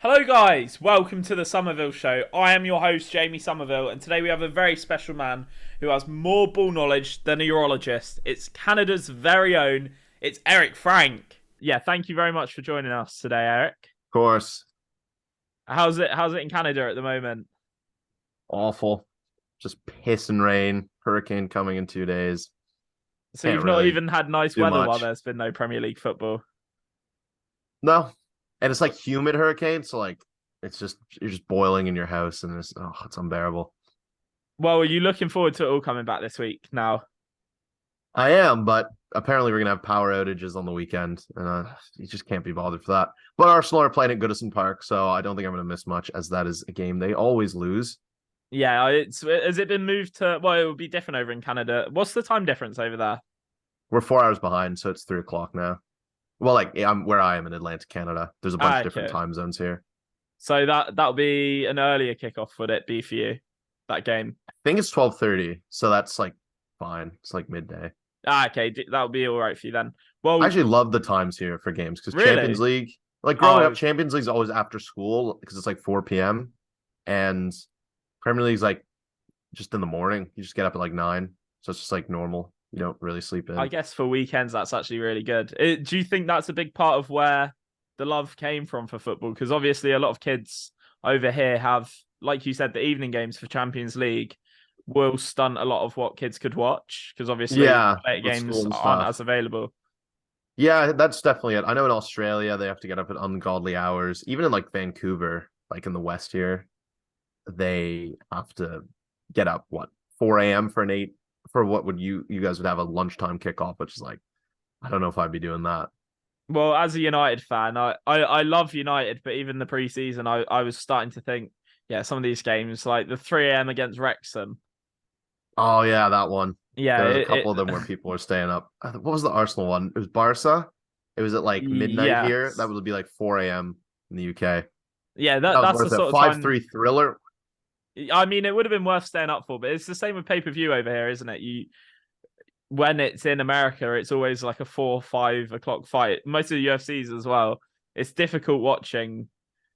Hello guys, welcome to the Somerville Show. I am your host Jamie Somerville, and today we have a very special man who has more ball knowledge than a urologist. It's Canada's very own, it's Eric Franck. Yeah, thank you very much for joining us today, Eric. Course. How's it in Canada at the moment? Awful. Just piss and rain. Hurricane coming in 2 days. So Can't you've not really even had nice do weather while much. there's been no Premier League football. No. And it's like humid hurricane, so like it's just you're just boiling in your house and it's unbearable. Well, are you looking forward to it all coming back this week now? I am, but apparently we're gonna have power outages on the weekend, and you just can't be bothered for that. But Arsenal are playing at Goodison Park, so I don't think I'm gonna miss much, as that is a game they always lose. Yeah, has it been moved to, well, it would be different over in Canada. What's the time difference over there? We're 4 hours behind, so it's 3 o'clock now. Well, like I'm where I am in Atlantic Canada. There's a bunch of different Okay. time zones here. So that'll be an earlier kickoff, would it be for you? That game. I think it's 12:30, so that's like fine. It's like midday. Okay, that'll be all right for you then. I Well, actually love the times here for games because Champions really? League, like growing up, Oh, Champions League's always after school because it's like 4 p.m. and Premier League's like just in the morning. You just get up at like 9. So it's just like normal. You don't really sleep I in. guess for weekends that's actually really good. Do you think that's a big part of where the love came from for football? Because obviously a lot of kids over here have, like you said, the evening games for Champions League will stunt a lot of what kids could watch because obviously Yeah, late with school games and aren't stuff. as available. Yeah, that's definitely it. I know in Australia they have to get up at ungodly hours. Even in like Vancouver, like in the West here, they have to get up what 4 a.m. for an 8 for what would you guys would have a lunchtime kickoff, which is like I don't know if I'd be doing that. Well, as a United fan, I love United, but even the preseason, I was starting to think, yeah, some of these games, like the 3 a.m. against Wrexham, Oh yeah, that one. yeah, There was a couple of them where people were staying up. What was the Arsenal one? It was Barca. It was at like midnight yeah, here. That would be like 4 a.m. in the UK. yeah, That was that's the worth it. sort of Five time. three thriller. I mean, it would have been worth staying up for, but it's the same with pay per view over here, isn't it? When it's in America, it's always like a 4, 5 o'clock fight. Most of the UFCs as well. It's difficult watching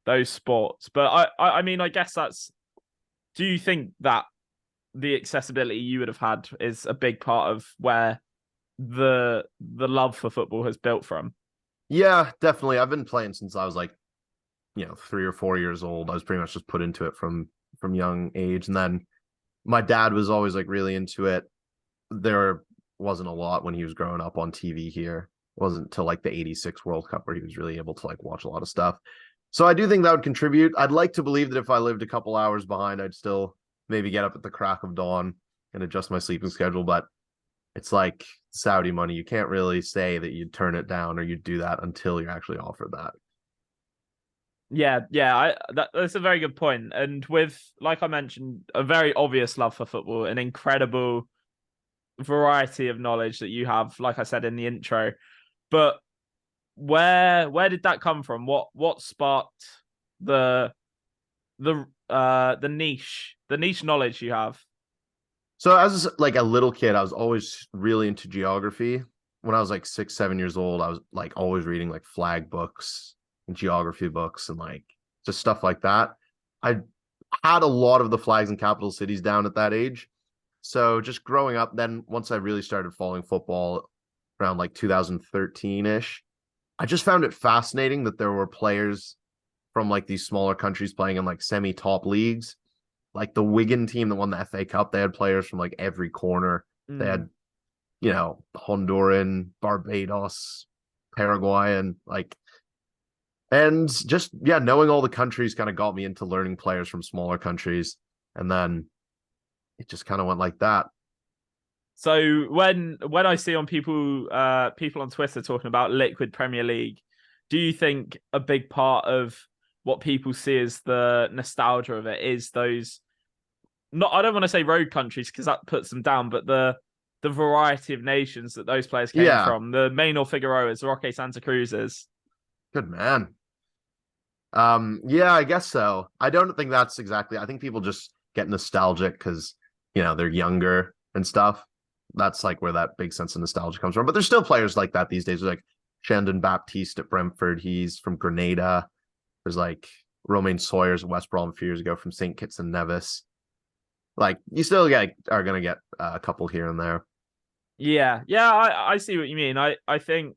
those sports, but I mean, I guess that's. Do you think that the accessibility you would have had is a big part of where the love for football has built from? Yeah, definitely. I've been playing since I was like, 3 or 4 years old. I was pretty much just put into it from young age. And then my dad was always like really into it. There wasn't a lot when he was growing up on TV here. It wasn't until like the 86 World Cup where he was really able to like watch a lot of stuff. So I do think that would contribute. I'd like to believe that if I lived a couple hours behind, I'd still maybe get up at the crack of dawn and adjust my sleeping schedule. But it's like Saudi money. You can't really say that you'd turn it down or you'd do that until you're actually offered that. Yeah, that's a very good point. And with, like I mentioned, a very obvious love for football, an incredible variety of knowledge that you have, like I said in the intro. But where did that come from? What sparked the the niche knowledge you have? So as like a little kid, I was always really into geography. When I was like 6, 7 years old, I was like always reading like flag books and geography books and like just stuff like that. I had a lot of the flags and capital cities down at that age. So just growing up, then once I really started following football around like 2013-ish, I just found it fascinating that there were players from like these smaller countries playing in like semi-top leagues. Like the Wigan team that won the FA Cup, they had players from like every corner. They Mm. had, Honduran, Barbados, Paraguayan, like, and just, yeah, knowing all the countries kind of got me into learning players from smaller countries. And then it just kind of went like that. So when I see on people on Twitter talking about liquid Premier League, do you think a big part of what people see as the nostalgia of it is those, not, I don't want to say road countries because that puts them down, but the variety of nations that those players came Yeah, from, the Maynor Figueroas, Roque Santa Cruzes. good man. Yeah, I guess so. I don't think that's exactly, I think people just get nostalgic because, they're younger and stuff. That's like where that big sense of nostalgia comes from. But there's still players like that these days. There's like Shandon Baptiste at Brentford. He's from Grenada. There's like Romaine Sawyers at West Brom a few years ago from St. Kitts and Nevis. Like you still are gonna get a couple here and there. Yeah, I see what you mean. I think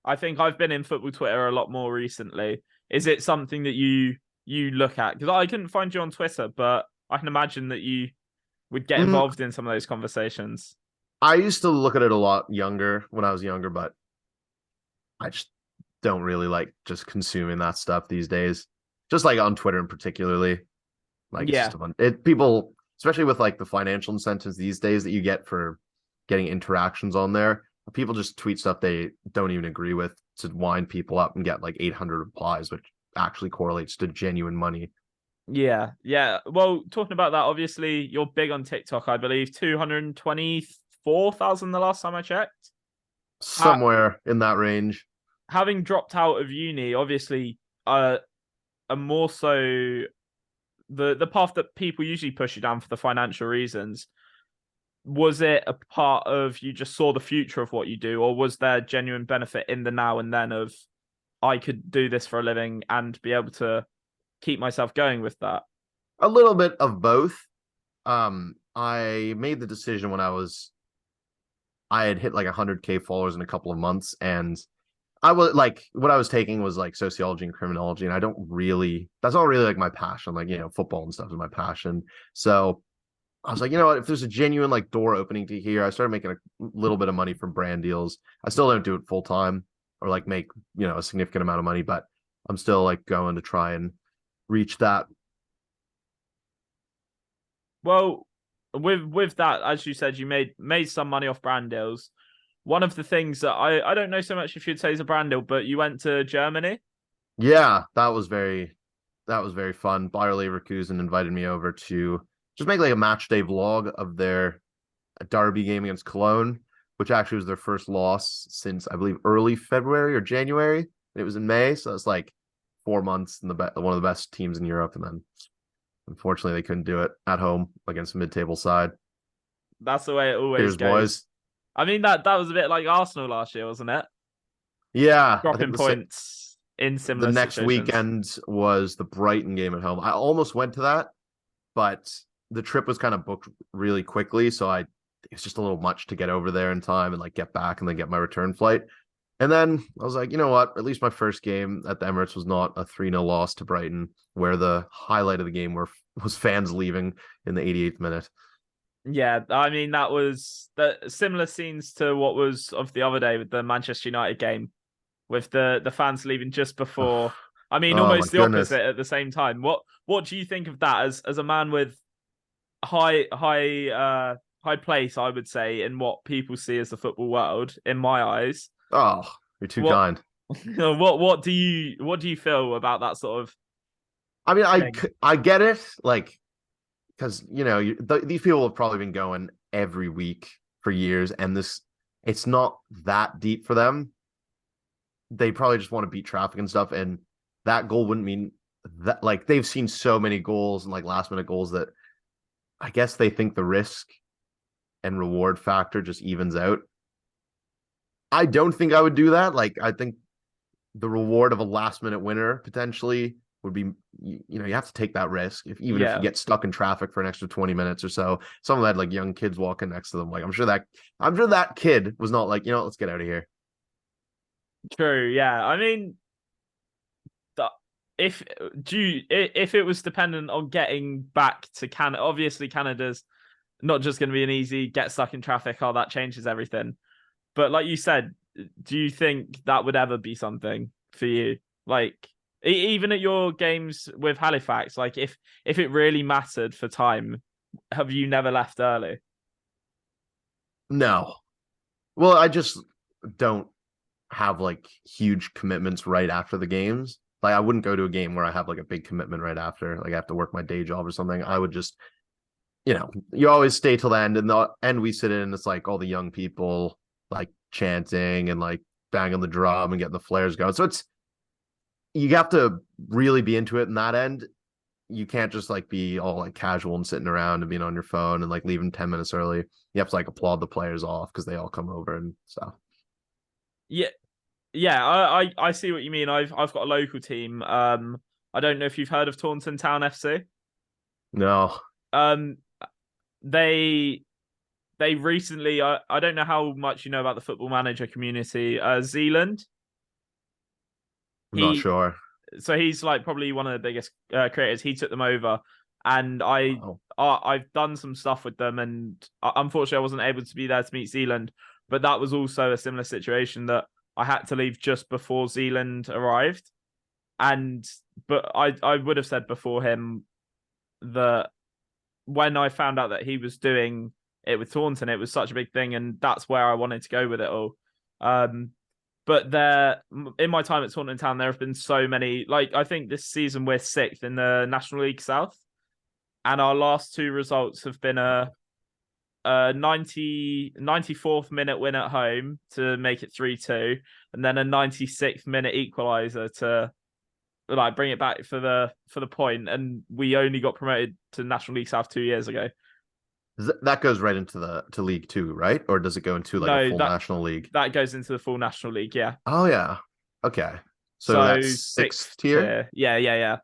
I've been in football Twitter a lot more recently. Is it something that you look at? Because I couldn't find you on Twitter, but I can imagine that you would get Mm, involved in some of those conversations. I used to look at it a lot younger when I was younger, but I just don't really like just consuming that stuff these days. Just like on Twitter in particularly. Like it's Yeah, just a fun people, especially with like the financial incentives these days that you get for getting interactions on there. People just tweet stuff they don't even agree with to wind people up and get like 800 replies, which actually correlates to genuine money. yeah. Well, talking about that, obviously you're big on TikTok. I believe 224,000 the last time I checked. Ha- Somewhere in that range. Having dropped out of uni, obviously, a more so the path that people usually push you down for the financial reasons. Was it a part of you just saw the future of what you do, or was there genuine benefit in the now and then of I could do this for a living and be able to keep myself going with that? A little bit of both. I made the decision when I had hit like 100K followers in a couple of months, and I was like, what I was taking was like sociology and criminology, and that's not really like my passion. Like, football and stuff is my passion. So I was like, you know what, if there's a genuine like door opening to here, I started making a little bit of money from brand deals. I still don't do it full time or like make, a significant amount of money, but I'm still like going to try and reach that. Well, with that, as you said, you made some money off brand deals. One of the things that I don't know so much if you'd say is a brand deal, but you went to Germany. Yeah, that was very fun. Bayer Leverkusen invited me over to just make like a match day vlog of their derby game against Cologne, which actually was their first loss since I believe early February or January. It was in May, so it's like 4 months and one of the best teams in Europe, and then unfortunately they couldn't do it at home against a mid-table side. That's the way it always Cheers, goes. boys. I mean that was a bit like Arsenal last year, wasn't it? Yeah, I think Dropping points in the similar next situations. weekend was the Brighton game at home. I almost went to that, but the trip was kind of booked really quickly, so it's just a little much to get over there in time and like get back and then get my return flight. And then I was like, you know what? At least my first game at the Emirates was not a 3-0 loss to Brighton, where the highlight of the game was fans leaving in the 88th minute. Yeah, I mean that was the similar scenes to what was of the other day with the Manchester United game, with the fans leaving just before. I mean, Oh my almost the goodness. opposite at the same time. What do you think of that as a man with high place, I would say, in what people see as the football world, in my eyes. Oh, you're too What kind. what do you feel about that sort of I mean, thing? I get it, like, because these people have probably been going every week for years, and it's not that deep for them. They probably just want to beat traffic and stuff, and that goal wouldn't mean that. Like they've seen so many goals and like last minute goals that I guess they think the risk and reward factor just evens out. I don't think I would do that. Like I think the reward of a last minute winner potentially would be, you have to take that risk even if you Yeah, get stuck in traffic for an extra 20 minutes or so. Some of them had like young kids walking next to them. Like I'm sure that kid was not like, let's get out of here. true. Yeah, I mean, if if it was dependent on getting back to Canada, obviously Canada's not just going to be an easy get stuck in traffic. Oh, that changes everything. But like you said, do you think that would ever be something for you? Like even at your games with Halifax, like if it really mattered for time, have you never left early? No. Well, I just don't have like huge commitments right after the games. Like I wouldn't go to a game where I have like a big commitment right after, like I have to work my day job or something. I would just, you always stay till the end, and the end we sit in, and it's like all the young people like chanting and like banging the drum and getting the flares going. So you have to really be into it in that end. You can't just like be all like casual and sitting around and being on your phone and like leaving 10 minutes early. You have to like applaud the players off because they all come over and stuff. Yeah, yeah, I see what you mean. I've got a local team. I don't know if you've heard of Taunton Town FC. No. Um, they recently, I don't know how much you know about the Football Manager community. Zealand, I'm not he sure. so he's like probably one of the biggest creators. He took them over, and Wow. I've done some stuff with them, and unfortunately I wasn't able to be there to meet Zealand. But that was also a similar situation that I had to leave just before Zealand arrived, and but I would have said before him that when I found out that he was doing it with Taunton, it was such a big thing, and that's where I wanted to go with it all. But there, in my time at Taunton Town, there have been so many. Like, I think this season we're sixth in the National League South, and our last two results have been a 94th minute win at home to make it 3-2, and then a 96th minute equaliser to like bring it back for the point. And we only got promoted to National League South 2 years ago. That goes right into to League Two, right? Or does it go into like a No, full National League? that goes into the full National League. Yeah. Oh yeah. Okay. So So that's sixth tier. tier. Yeah.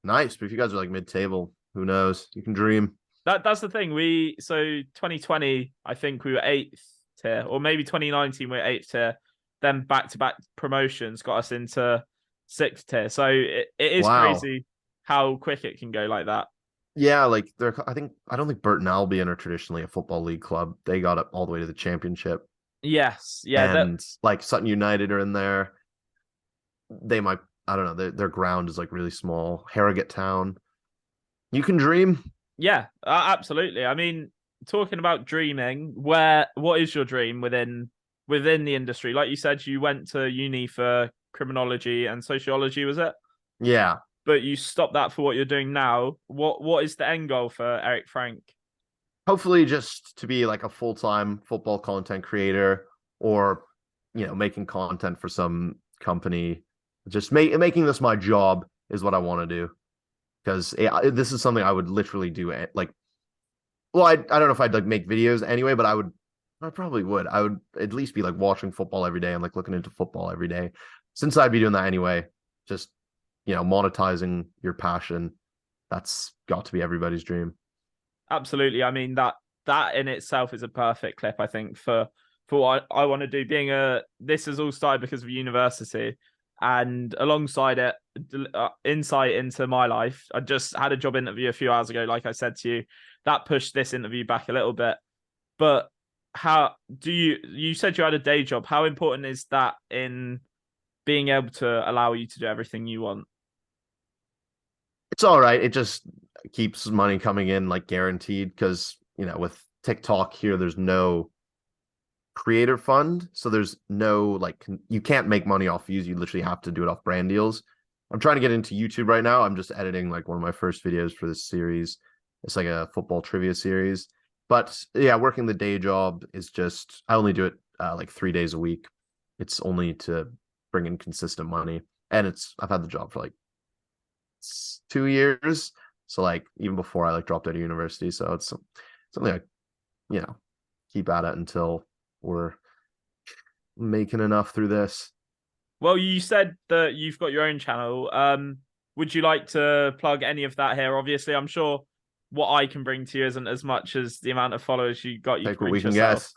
Nice. But if you guys are like mid-table, who knows? You can dream. That's the thing. 2020, I think we were eighth tier, or maybe 2019 we were eighth tier. Then back-to-back promotions got us into sixth tier. So it is Wow. crazy how quick it can go like that. Yeah, like I don't think Burton Albion are traditionally a football league club. They got up all the way to the championship. Yes, yeah, And like Sutton United are in there. They might, I don't know, their ground is like really small. Harrogate Town. You can dream. yeah, absolutely. I mean, talking about dreaming, what is your dream within the industry? Like you said, you went to uni for criminology and sociology, was it? Yeah. But you stopped that for what you're doing now. What is the end goal for Eric Franck? Hopefully just to be like a full-time football content creator, or making content for some company. Just making this my job is what I want to do, because this is something I would literally do. Like, well, I don't know if I'd like make videos anyway, but I probably would. I would at least be like watching football every day and like looking into football every day, since I'd be doing that anyway. Just monetizing your passion, that's got to be everybody's dream. Absolutely. I mean, that in itself is a perfect clip, I think, for what I want to do. This has all started because of university, and alongside it, insight into my life. I just had a job interview a few hours ago, like I said to you, that pushed this interview back a little bit. But how do you said you had a day job? How important is that in being able to allow you to do everything you want? It's all right. It just keeps money coming in, like guaranteed, because with TikTok here, there's no creator fund, so there's no like you can't make money off views. You literally have to do it off brand deals. I'm trying to get into YouTube right now. I'm just editing like one of my first videos for this series. It's like a football trivia series. But yeah, working the day job is just, I only do it like 3 days a week. It's only to bring in consistent money, and I've had the job for like 2 years, so like even before I like dropped out of university. So it's something I keep at it until we're making enough through this. Well, you said that you've got your own channel. Would you like to plug any of that here? Obviously, I'm sure what I can bring to you isn't as much as the amount of followers you got. You Take can what bring we to can yourself. get.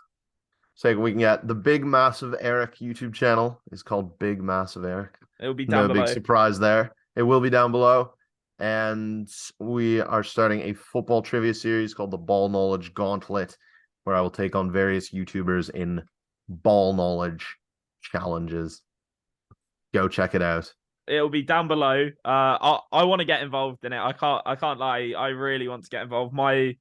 Say what we can get. The Big Massive Eric YouTube channel is called Big Massive Eric. It'll be down No below. big surprise there. It will be down below. And we are starting a football trivia series called the Ball Knowledge Gauntlet, where I will take on various YouTubers in ball knowledge challenges. Go check it out. It'll be down below. I want to get involved in it. I can't lie. I really want to get involved. My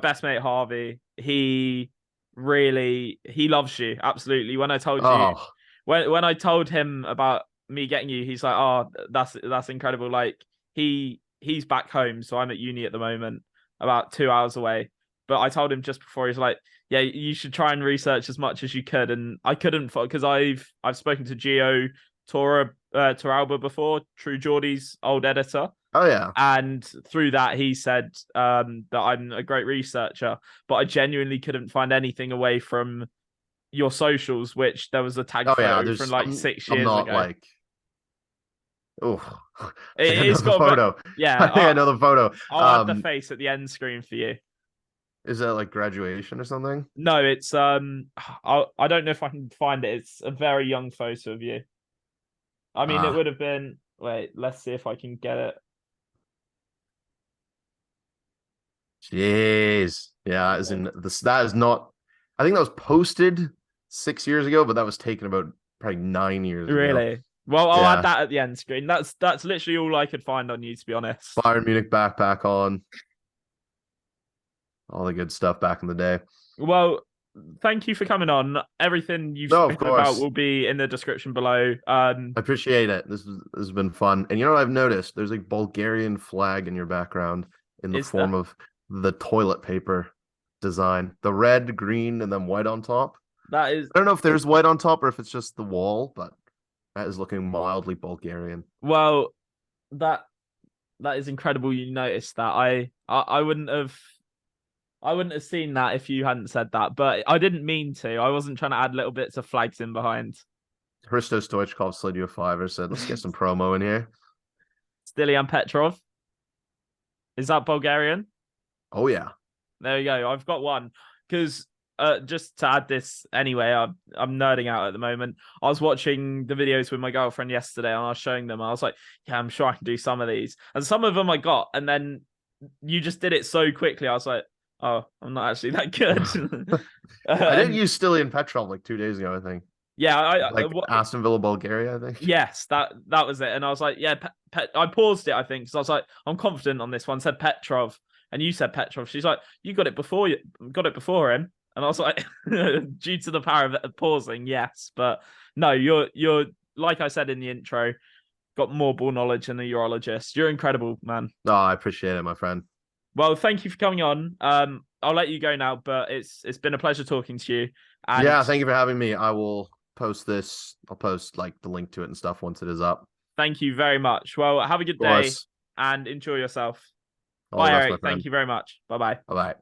best mate Harvey, he loves you. Absolutely. When I told you, Oh, when I told him about me getting you, he's like, "Oh, that's incredible." Like he's back home, so I'm at uni at the moment, about 2 hours away. But I told him just before, he's like, "Yeah, you should try and research as much as you could." And I couldn't, because I've spoken to Gio Toralba before, True Geordie's old editor. oh yeah. And through that, he said that I'm a great researcher, but I genuinely couldn't find anything away from your socials, which there was a tag Oh yeah. photo from like 6 I'm years not ago. like Oh, I think I know It's the got a photo. yeah. I think I know the photo. I'll add the face at the end screen for you. Is that like graduation or something? No, it's I don't know if I can find it. It's a very young photo of you. I mean, it Ah, would have been. Wait, let's see if I can get it. jeez. Yeah, as in this, that is not, I think that was posted 6 years ago, but that was taken about probably 9 years ago. Really? Well, I'll add Yeah. that at the end screen. That's literally all I could find on you, to be honest. Bayern Munich backpack on, all the good stuff back in the day. Well, thank you for coming on. Everything you've No, of spoken about course. will be in the description below. I appreciate it. This has been fun. And you know what I've noticed? There's a Bulgarian flag in your background in the Is form there? of the toilet paper design. The red, green, and then white on top. That is I don't know if there's white on top or if it's just the wall, but that is looking mildly Bulgarian. well, that that is incredible. You noticed that. I wouldn't have seen that if you hadn't said that, but I didn't mean to. I wasn't trying to add little bits of flags in behind. Hristo Stoichkov slid you a fiver, said, let's get some promo in here. Stilian Petrov. Is that Bulgarian? Oh, yeah. There you go. I've got one. Because just to add this anyway, I'm nerding out at the moment. I was watching the videos with my girlfriend yesterday and I was showing them. I was like, yeah, I'm sure I can do some of these. And some of them I got. And then you just did it so quickly. I was like, oh, I'm not actually that good. I did use Stilian Petrov like 2 days ago, I think. Yeah, Like Aston Villa, Bulgaria, I think. yes, that was it. And I was like, yeah, I paused it, I think, because I was like, I'm confident on this one. Said Petrov, and you said Petrov. She's like, you got it before him, and I was like, due to the power of pausing, yes, but no, you're like I said in the intro, got more ball knowledge than a urologist. You're incredible, man. No, I appreciate it, my friend. Well, thank you for coming on. I'll let you go now, but it's been a pleasure talking to you. And Yeah, thank you for having me. I will post this. I'll post like the link to it and stuff once it is up. thank you very much. Well, have a good Of day course. and enjoy yourself. All Bye, the best, my Eric. friend. Thank you very much. Bye bye. Bye bye.